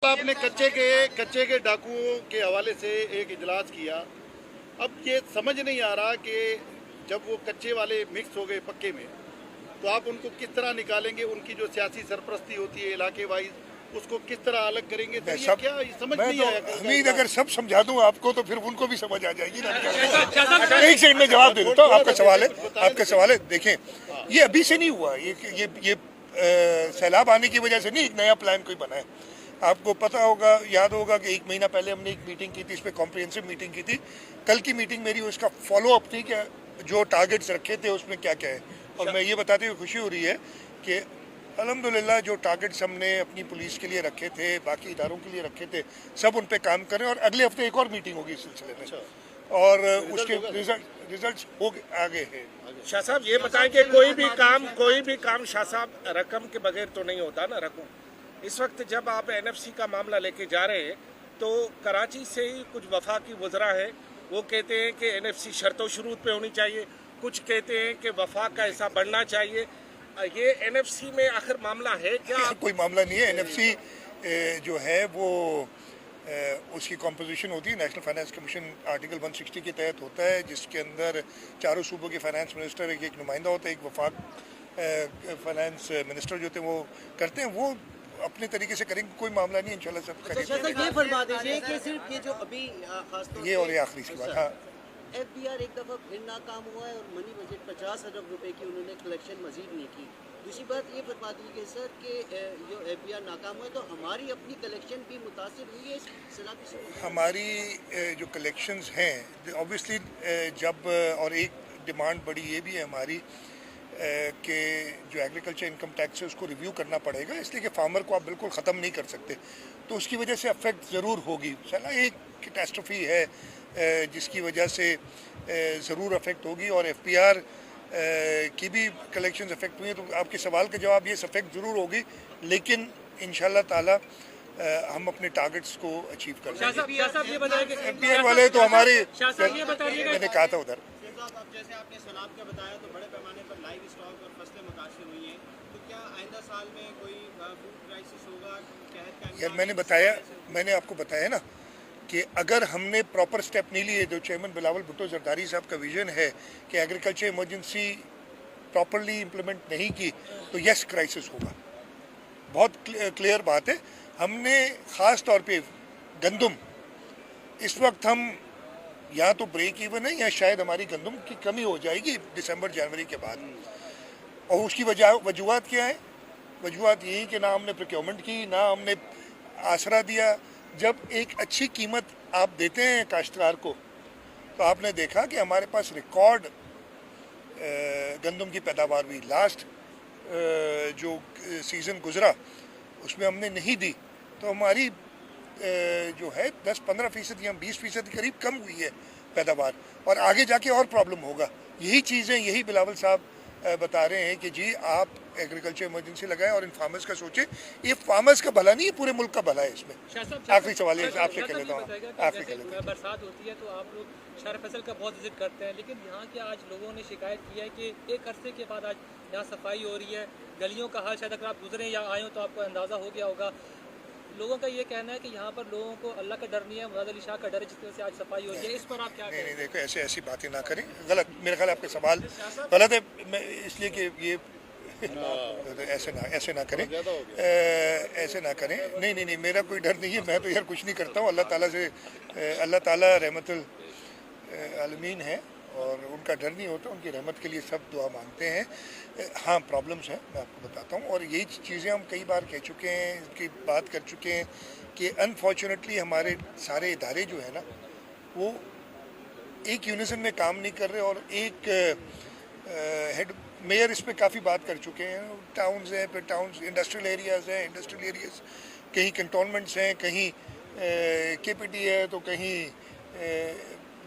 आपने कच्चे के डाकुओं के हवाले से एक इजलास किया। अब ये समझ नहीं आ रहा कि जब वो कच्चे वाले मिक्स हो गए पक्के में, तो आप उनको किस तरह निकालेंगे? उनकी जो सियासी सरपरस्ती होती है इलाके वाइज, उसको किस तरह अलग करेंगे? तो ये क्या समझ नहीं आया। हमीद अगर सब समझा दूं आपको तो फिर उनको भी समझ आ जाएगी ना। एक सेकंड में जवाब दे देता हूँ। आपका सवाल है देखें, ये अभी से नहीं हुआ। ये सैलाब आने की वजह से नहीं, एक नया प्लान कोई बना है। आपको पता होगा, याद होगा कि 1 महीना पहले हमने एक मीटिंग की थी, इस पर कॉम्प्रिहेंसिव मीटिंग की थी। कल की मीटिंग मेरी उसका फॉलो अप थी कि जो टारगेट्स रखे थे उसमें क्या क्या है। और मैं ये बताते हुए खुशी हो रही है कि अल्हम्दुलिल्लाह जो टारगेट्स हमने अपनी पुलिस के लिए रखे थे, बाकी इदारों के लिए रखे थे, सब उन पे काम करें। और अगले हफ्ते एक और मीटिंग होगी इस सिलसिले में, और उसके रिजल्ट्स हो आगे हैं। शाह साहब ये बताएं कि कोई भी काम शाह साहब रकम के बगैर तो नहीं होता ना। रकम इस वक्त जब आप एनएफसी का मामला लेके जा रहे हैं तो कराची से ही कुछ वफाकी वज़रा है, वो कहते हैं कि एनएफसी शर्तों शुरूत पे होनी चाहिए, कुछ कहते हैं कि वफाक का हिस्सा बढ़ना चाहिए। ये एनएफसी में आखिर मामला है क्या? कोई मामला नहीं है। एनएफसी जो है वो उसकी कॉम्पोजिशन होती है, नेशनल फाइनेंस कमीशन आर्टिकल 160 के तहत होता है, जिसके अंदर चारों सूबों के फाइनेंस मिनिस्टर एक नुमाइंदा होता है, एक वफाक फाइनेंस मिनिस्टर जो थे वो करते हैं। वो अपने तरीके से करेंगे, कोई मामला नहीं, इंशाल्लाह सब करेंगे। ये फरमा दीजिए कि सिर्फ ये जो अभी खासतौर ये और ये आखिरी इसके बाद, हाँ, एफबीआर एक दफ़ा फिर नाकाम हुआ है और मनी बजट 50 अरब रुपए की उन्होंने कलेक्शन मजीद नहीं की। दूसरी बात ये फरमा दीजिए सर कि जो एफबीआर नाकाम हुआ है तो हमारी अपनी कलेक्शन भी मुतासिर हुई है इस सैलाब से? हमारी जो कलेक्शंस हैं ऑब्वियसली जब, और एक डिमांड बड़ी ये भी है हमारी कि जो एग्रीकल्चर इनकम टैक्स है उसको रिव्यू करना पड़ेगा, इसलिए कि फार्मर को आप बिल्कुल ख़त्म नहीं कर सकते, तो उसकी वजह से अफेक्ट ज़रूर होगी। साला एक कैटास्ट्रफी है जिसकी वजह से ज़रूर अफेक्ट होगी, और एफपीआर की भी कलेक्शंस अफेक्ट हुई हैं। तो आपके सवाल का जवाब ये अफेक्ट ज़रूर होगी, लेकिन इंशाल्लाह ताला हम अपने टारगेट्स को अचीव कर लेंगे। एफपीआर वाले तो हमारे, मैंने कहा था उधर, जैसे आपने सैलाब का बताया तो बड़े पैमाने पर लाइव स्टॉक और फसलें मुतासर हुई हैं, तो क्या आइंदा साल में कोई फूड क्राइसिस होगा? यार मैंने आपको बताया ना कि अगर हमने प्रॉपर स्टेप नहीं लिए, जो चेयरमैन बिलावल भुट्टो जरदारी साहब का विजन है कि एग्रीकल्चर इमरजेंसी प्रॉपरली इम्प्लीमेंट नहीं की, तो यस क्राइसिस होगा। बहुत क्लियर बात है। हमने ख़ास तौर पे गंदम, इस वक्त हम या तो ब्रेक इवन है या शायद हमारी गंदम की कमी हो जाएगी दिसंबर जनवरी के बाद। और उसकी वजूहत क्या है? वजूहत यही कि ना हमने प्रोक्योरमेंट की, ना हमने आसरा दिया। जब एक अच्छी कीमत आप देते हैं काश्तकार को, तो आपने देखा कि हमारे पास रिकॉर्ड गंदम की पैदावार हुई। लास्ट जो सीज़न गुजरा उसमें हमने नहीं दी, तो हमारी जो है 10-15% या 20% करीब कम हुई है पैदावार, और आगे जाके और प्रॉब्लम होगा। यही चीज़ें, यही बिलावल साहब बता रहे हैं कि जी आप एग्रीकल्चर इमरजेंसी लगाएं और इन फार्मर्स का सोचें। ये फार्मर्स का भला नहीं है, पूरे मुल्क का भला है इसमें। आखिरी सवाल है आपसे कह लेता हूँ, आखिरी कह लेता हूँ। बरसात होती है तो आप लोग शहर फसल का बहुत विजिट करते हैं, लेकिन यहाँ के आज लोगों ने शिकायत की है कि एक अरसे के बाद आज यहाँ सफाई हो रही है, गलियों का हाल शायद अगर आप गुजरे या आए हो तो आपको अंदाज़ा हो गया होगा। लोगों का ये कहना है कि यहाँ पर लोगों को अल्लाह का डर नहीं है, मुराद अली शाह का डर है, जिस तरह से आज सफाई हो रही है। इस पर आप क्या कहें? नहीं, देखो ऐसी बातें ना करें, गलत, मेरे ख्याल आपके सवाल गलत है। मैं इसलिए कि ये ऐसे ना करें, ऐसे ना करें। नहीं, मेरा कोई डर नहीं है, मैं तो यार कुछ नहीं करता हूँ। अल्लाह ताला रहमतुल आलमीन है और उनका डर नहीं होता, उनकी रहमत के लिए सब दुआ मांगते हैं। हाँ, प्रॉब्लम्स हैं, मैं आपको बताता हूँ, और यही चीज़ें हम कई बार कह चुके हैं, इसकी बात कर चुके हैं कि अनफॉर्चुनेटली हमारे सारे इदारे जो है ना वो एक यूनिसन में काम नहीं कर रहे, और एक हेड मेयर इस पर काफ़ी बात कर चुके हैं। टाउन्स हैं, फिर टाउन्स, इंडस्ट्रियल एरियाज़ हैं, इंडस्ट्रियल एरियाज़ कहीं कंटोनमेंट्स हैं, कहीं केपीटी है, तो कहीं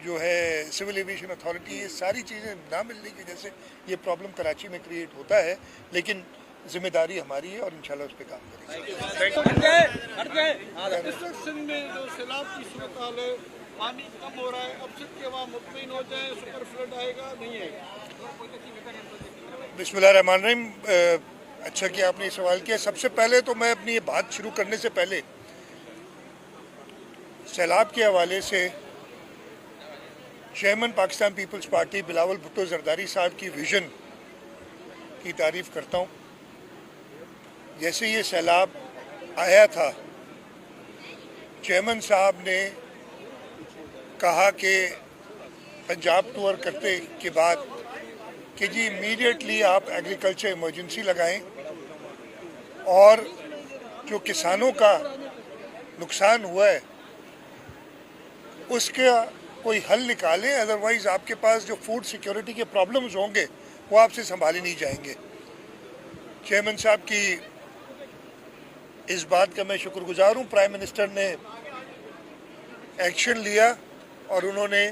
जो है सिविल एविएशन अथॉरिटी। ये सारी चीज़ें ना मिलने की वजह से ये प्रॉब्लम कराची में क्रिएट होता है, लेकिन जिम्मेदारी हमारी है और इंशाल्लाह उस पर काम करेंगे। सिंध में जो सैलाब की सूरत हाल है, पानी कम हो रहा है, अब सिंध के वहाँ मुतमईन हो जाए, सुपर फ्लड आएगा नहीं आएगा? बिस्मिल्लाहिर्रहमानिर्रहीम। अच्छा कि आपने ये सवाल किया। सबसे पहले तो मैं अपनी ये बात शुरू करने से पहले सैलाब के हवाले से chairman Pakistan Peoples Party Bilawal Bhutto Zardari साहब की विज़न की तारीफ़ करता हूँ। जैसे ये सैलाब आया था, चेयरमैन साहब ने कहा कि पंजाब टूर करते के बाद कि जी इमीडिएटली आप एग्रीकल्चर इमरजेंसी लगाएं और जो किसानों का नुकसान हुआ है उसका कोई हल निकालें, अदरवाइज़ आपके पास जो फूड सिक्योरिटी के प्रॉब्लम्स होंगे वो आपसे संभाले नहीं जाएंगे। चेयरमैन साहब की इस बात का मैं शुक्रगुजार हूँ। प्राइम मिनिस्टर ने एक्शन लिया और उन्होंने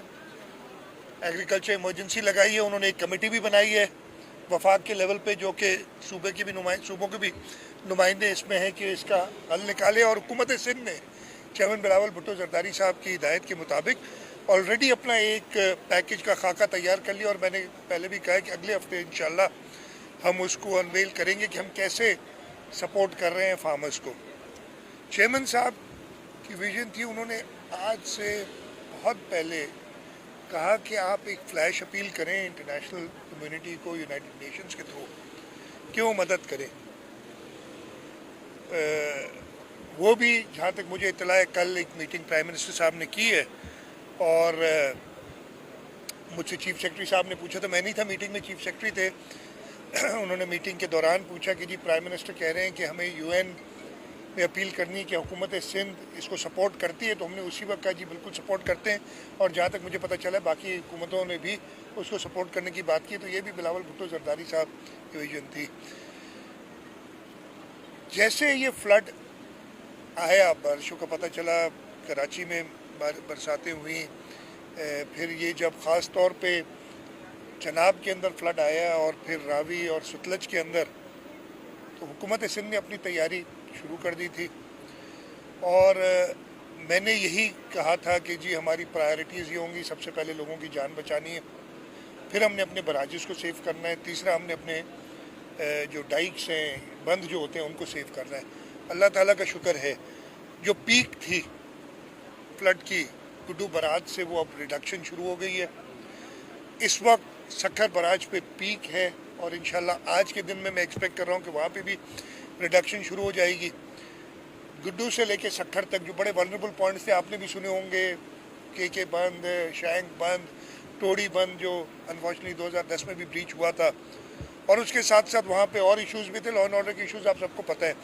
एग्रीकल्चर इमरजेंसी लगाई है। उन्होंने एक कमेटी भी बनाई है वफाक के लेवल पे, जो कि सूबों के भी नुमाइंदे इसमें हैं कि इसका हल निकाले। और हुकूमत सिंध ने चेयरमैन बिलावल भुट्टो जरदारी साहब की हिदायत के मुताबिक ऑलरेडी अपना एक पैकेज का खाका तैयार कर लिया और मैंने पहले भी कहा कि अगले हफ्ते इंशाल्लाह हम उसको अनवेल करेंगे कि हम कैसे सपोर्ट कर रहे हैं फार्मर्स को। चेयरमैन साहब की विजन थी, उन्होंने आज से बहुत पहले कहा कि आप एक फ्लैश अपील करें इंटरनेशनल कम्युनिटी को, यूनाइटेड नेशंस के थ्रू, कि वो मदद करें। वो भी जहाँ तक मुझे इत्तला है कल एक मीटिंग प्राइम मिनिस्टर साहब ने की है और मुझसे चीफ सेक्रेटरी साहब ने पूछा, तो मैं नहीं था मीटिंग में, चीफ सेक्रेटरी थे। उन्होंने मीटिंग के दौरान पूछा कि जी प्राइम मिनिस्टर कह रहे हैं कि हमें यूएन में अपील करनी है कि हुकूमत सिंध इसको सपोर्ट करती है, तो हमने उसी वक्त कहा जी बिल्कुल सपोर्ट करते हैं। और जहाँ तक मुझे पता चला बाकी हुकूमतों ने भी उसको सपोर्ट करने की बात की, तो ये भी बिलावल भुट्टो जरदारी साहब की विजन थी। जैसे ये फ्लड आया, बारिशों का पता चला, कराची में बरसातें हुई, फिर ये जब ख़ास तौर पे चनाब के अंदर फ्लड आया और फिर रावी और सतलज के अंदर, तो हुकूमत सिंध ने अपनी तैयारी शुरू कर दी थी। और मैंने यही कहा था कि जी हमारी प्रायोरिटीज़ ये होंगी, सबसे पहले लोगों की जान बचानी है, फिर हमने अपने बराजिस को सेव करना है, तीसरा हमने अपने जो डाइक्स हैं, बंद जो होते हैं, उनको सेव करना है। अल्लाह ताला का शुक्र है जो पीक थी फ्लड की गुड्डू बराज से, वो अब रिडक्शन शुरू हो गई है। इस वक्त सक्खर बराज पे पीक है और इंशाल्लाह आज के दिन में मैं एक्सपेक्ट कर रहा हूँ कि वहाँ पे भी रिडक्शन शुरू हो जाएगी। गुड्डू से लेके सक्खर तक जो बड़े वल्नरेबल पॉइंट्स थे आपने भी सुने होंगे, के बंद, शैंक बंद, टोड़ी बंद, जो अनफॉर्चुनेटली 2010 में भी ब्रीच हुआ था। और उसके साथ साथ वहाँ पे और इश्यूज़ भी थे, लॉ एंड ऑर्डर के इश्यूज़ आप सबको पता है।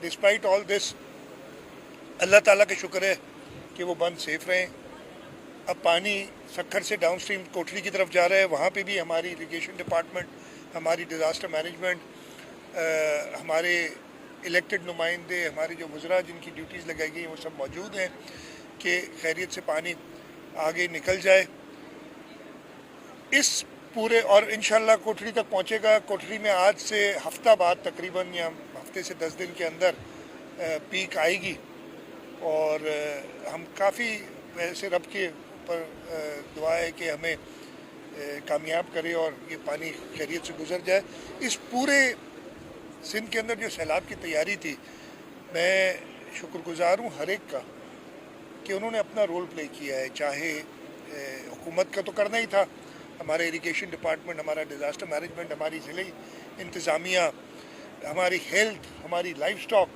डिस्पाइट ऑल दिस अल्लाह ताला का शुक्र है कि वो बंद सेफ रहे। अब पानी सक्खर से डाउन स्ट्रीम कोठरी की तरफ जा रहा है, वहाँ पे भी हमारी इरिगेशन डिपार्टमेंट, हमारी डिज़ास्टर मैनेजमेंट, हमारे इलेक्टेड नुमाइंदे, हमारे जो वज़रा जिनकी ड्यूटीज़ लगाई गई वो सब मौजूद हैं कि खैरियत से पानी आगे निकल जाए। इस पूरे और इंशाल्लाह कोठरी तक पहुँचेगा। कोठरी में आज से हफ्ता बाद तकरीबन, या हफ्ते से 10 दिन के अंदर पीक आएगी और हम काफ़ी ऐसे रब के ऊपर दुआ है कि हमें कामयाब करे और ये पानी खैरियत से गुजर जाए। इस पूरे सिंध के अंदर जो सैलाब की तैयारी थी, मैं शुक्रगुजार हूँ हर एक का कि उन्होंने अपना रोल प्ले किया है। चाहे हुकूमत का तो करना ही था, हमारे इरिगेशन डिपार्टमेंट, हमारा डिज़ास्टर मैनेजमेंट, हमारी ज़िले इंतज़ामिया, हमारी हेल्थ, हमारी लाइफ स्टॉक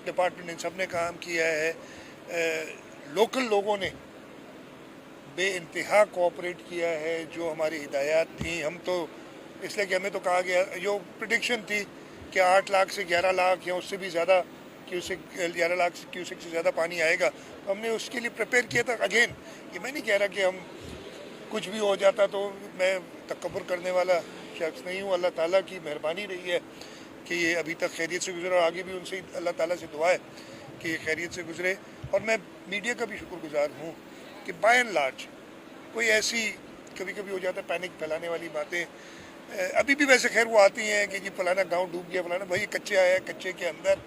डिपार्टमेंट, इन सब ने काम किया है। लोकल लोगों ने बेइंतहा कोऑपरेट किया है। जो हमारी हिदायत थी, हम तो इसलिए कि हमें तो कहा गया, जो प्रेडिक्शन थी कि 8 लाख से 11 लाख या उससे भी ज़्यादा क्यूसेक, 11 लाख क्यूसेक से ज़्यादा पानी आएगा, तो हमने उसके लिए प्रिपेयर किया था। अगेन ये मैं नहीं कह रहा कि हम कुछ भी हो जाता, तो मैं तकब्बुर करने वाला शख्स नहीं हूँ। अल्लाह ताला की मेहरबानी रही है कि ये अभी तक खैरियत से गुजरा और आगे भी उनसे अल्लाह ताला से दुआ है कि ये खैरियत से गुजरे। और मैं मीडिया का भी शुक्रगुजार हूँ कि बाय एंड लार्ज कोई ऐसी कभी कभी हो जाता है पैनिक फैलाने वाली बातें, अभी भी वैसे खैर वो आती हैं कि जी फलाना गांव डूब गया, फलाना, भाई कच्चे आया है, कच्चे के अंदर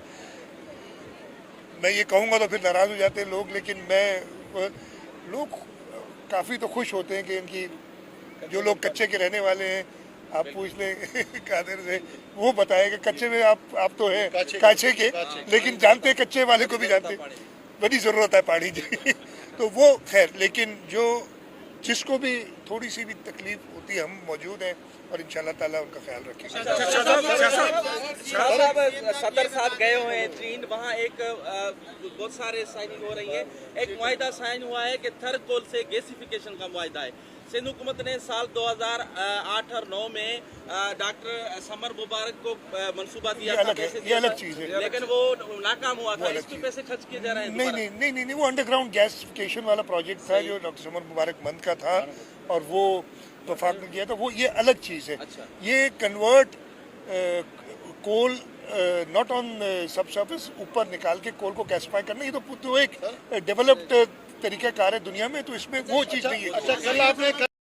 मैं ये कहूँगा तो फिर नाराज़ हो जाते हैं लोग, लेकिन लोग काफ़ी तो खुश होते हैं कि इनकी जो लोग कच्चे के रहने वाले हैं, आप पूछ लें कादिर से, वो बताएगा कच्चे में आप तो हैं काछे के, लेकिन जानते कच्चे वाले को भी जानते। बड़ी ज़रूरत है पानी की तो वो खैर, लेकिन जो जिसको भी थोड़ी सी भी तकलीफ होती है, हम मौजूद हैं और इंशाल्लाह ताला उनका ख्याल रखेंगे। सदर साहब गए हुए हैं चीन, वहाँ एक बहुत सारे साइनिंग हो रही है। एक मुआहिदा साइन हुआ है कि थर कोल से गैसिफिकेशन का मुआहिदा है। सिंध हुकूमत ने साल 2008 और 9 में डॉक्टर समर मुबारक को मंसूबा दिया था, ये अलग चीज़ है, लेकिन वो नाकाम हुआ था। इस पे पैसे खर्च किए जा रहे हैं। नहीं, वो अंडरग्राउंड गैसिफिकेशन वाला प्रोजेक्ट था जो डॉक्टर समर मुबारक मंद का था और वो वफाक ने किया था, वो ये अलग चीज़ है। अच्छा। ये कन्वर्ट कोल नॉट ऑन सब सर्फेस, ऊपर निकाल के कोल को गैसिफाई करना, ये तो एक डेवलप्ड तरीका कार है दुनिया में, तो इसमें वो चीज़ नहीं है। अच्छा, कल आपने